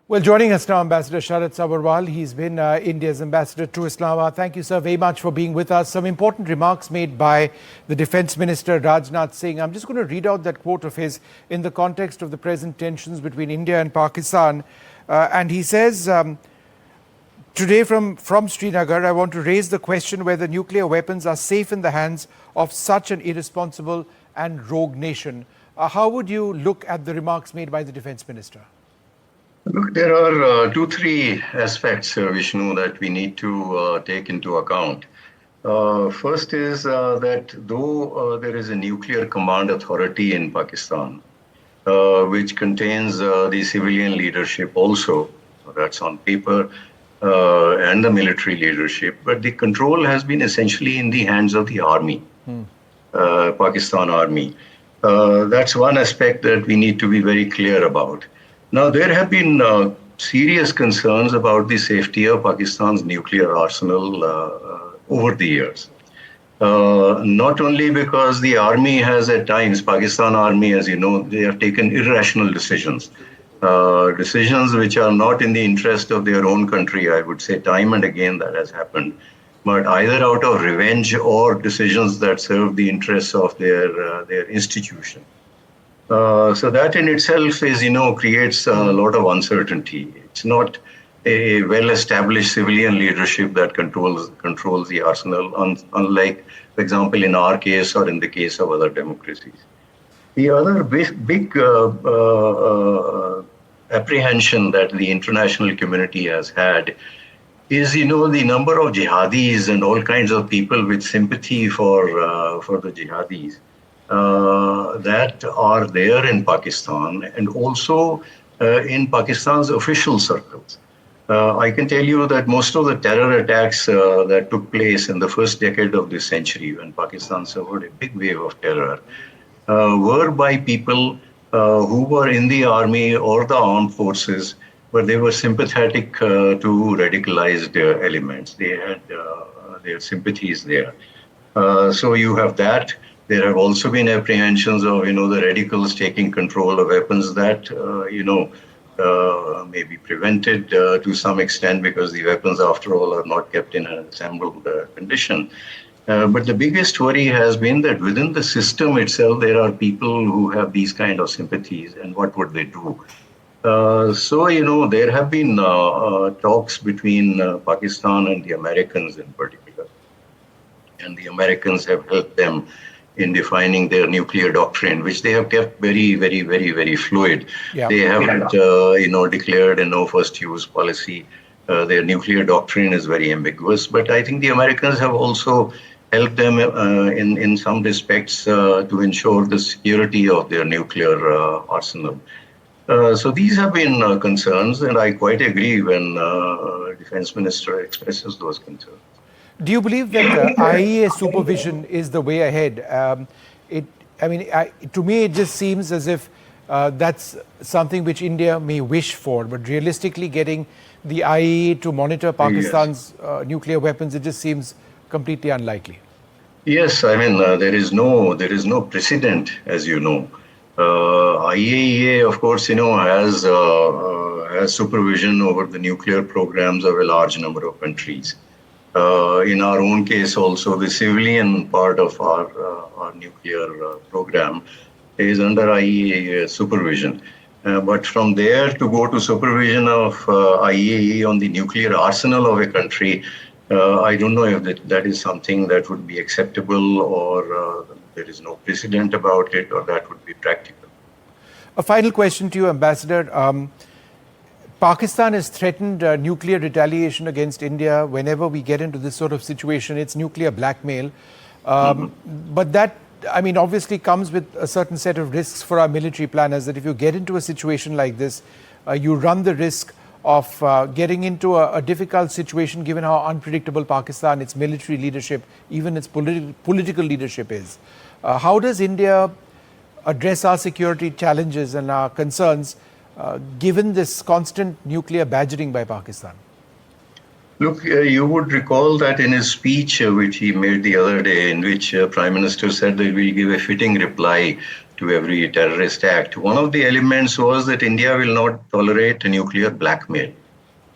Well, joining us now, Ambassador Sharat Sabharwal. He's been India's ambassador to Islamabad. Thank you, sir, very much for being with us. Some important remarks made by the Defence Minister Rajnath Singh. I'm just going to read out that quote of his in the context of the present tensions between India and Pakistan. And he says, today from Srinagar, I want to raise the question whether nuclear weapons are safe in the hands of such an irresponsible and rogue nation. How would you look at the remarks made by the Defence Minister? Look, there are three aspects, Vishnu, that we need to take into account. First is that though there is a nuclear command authority in Pakistan, which contains the civilian leadership also, that's on paper, and the military leadership, but the control has been essentially in the hands of the army, Pakistan Army. That's one aspect that we need to be very clear about. Now, there have been serious concerns about the safety of Pakistan's nuclear arsenal over the years. Not only because the army has at times, Pakistan Army, as you know, they have taken irrational decisions. Decisions which are not in the interest of their own country, I would say time and again that has happened, but either out of revenge or decisions that serve the interests of their institution. So that in itself is, creates a lot of uncertainty. It's not a well-established civilian leadership that controls the arsenal, unlike, for example, in our case or in the case of other democracies. The other big apprehension that the international community has had is, the number of jihadis and all kinds of people with sympathy for the jihadis that are there in Pakistan and also in Pakistan's official circles. I can tell you that most of the terror attacks that took place in the first decade of this century, when Pakistan suffered a big wave of terror, were by people who were in the army or the armed forces, but they were sympathetic to radicalized elements. They had their sympathies there. So you have that. There have also been apprehensions of, the radicals taking control of weapons that, may be prevented to some extent because the weapons, after all, are not kept in an assembled condition. But the biggest worry has been that within the system itself, there are people who have these kind of sympathies, and what would they do? So, there have been talks between Pakistan and the Americans in particular. And the Americans have helped them in defining their nuclear doctrine, which they have kept very, very, very, very fluid. Yeah. They haven't, declared a no first use policy. Their nuclear doctrine is very ambiguous. But I think the Americans have also helped them in some respects to ensure the security of their nuclear arsenal. So these have been concerns, and I quite agree when Defence Minister expresses those concerns. Do you believe that IAEA supervision is the way ahead? To me, it just seems as if that's something which India may wish for, but realistically getting the IAEA to monitor Pakistan's nuclear weapons, it just seems completely unlikely. Yes, there is no precedent, as you know. IAEA, of course, has supervision over the nuclear programs of a large number of countries. In our own case also, the civilian part of our nuclear program is under IAEA supervision. But from there to go to supervision of IAEA on the nuclear arsenal of a country, I don't know if that is something that would be acceptable or there is no precedent about it or that would be practical. A final question to you, Ambassador. Pakistan has threatened nuclear retaliation against India whenever we get into this sort of situation. It's nuclear blackmail. But that, obviously comes with a certain set of risks for our military planners, that if you get into a situation like this, you run the risk of getting into a difficult situation given how unpredictable Pakistan, its military leadership, even its political leadership is. How does India address our security challenges and our concerns given this constant nuclear badgering by Pakistan? Look, you would recall that in his speech which he made the other day, in which Prime Minister said that we'll give a fitting reply to every terrorist act. One of the elements was that India will not tolerate nuclear blackmail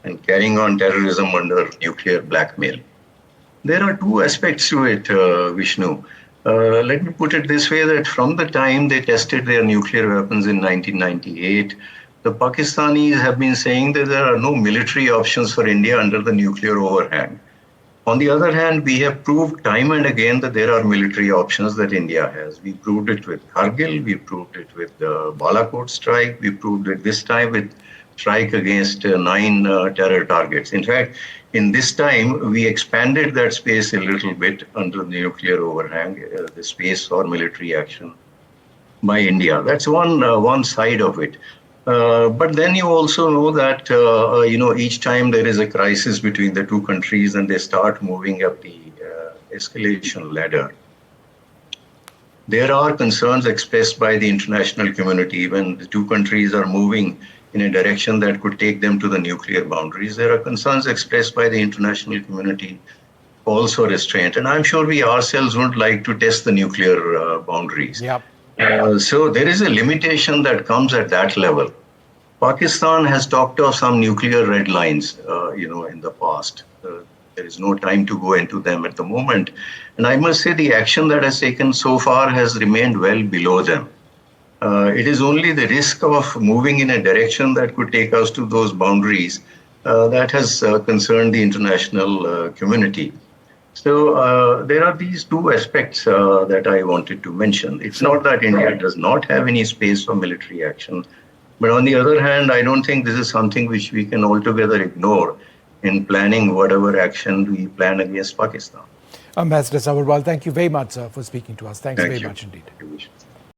and carrying on terrorism under nuclear blackmail. There are two aspects to it, Vishnu. Let me put it this way, that from the time they tested their nuclear weapons in 1998, the Pakistanis have been saying that there are no military options for India under the nuclear overhang. On the other hand, we have proved time and again that there are military options that India has. We proved it with Kargil, we proved it with the Balakot strike, we proved it this time with strike against 9 terror targets. In fact, in this time, we expanded that space a little bit under the nuclear overhang, the space for military action by India. That's one side of it. But then you also know that each time there is a crisis between the two countries and they start moving up the escalation ladder, there are concerns expressed by the international community when the two countries are moving in a direction that could take them to the nuclear boundaries. There are concerns expressed by the international community, also restraint. And I'm sure we ourselves would like to test the nuclear boundaries. Yep. So there is a limitation that comes at that level. Pakistan has talked of some nuclear red lines, in the past. There is no time to go into them at the moment. And I must say the action that has taken so far has remained well below them. It is only the risk of moving in a direction that could take us to those boundaries that has concerned the international community. So there are these two aspects that I wanted to mention. It's not that India does not have any space for military action, but on the other hand, I don't think this is something which we can altogether ignore in planning whatever action we plan against Pakistan. Ambassador Sabharwal, thank you very much, sir, for speaking to us. Thanks Thank very you. much indeed.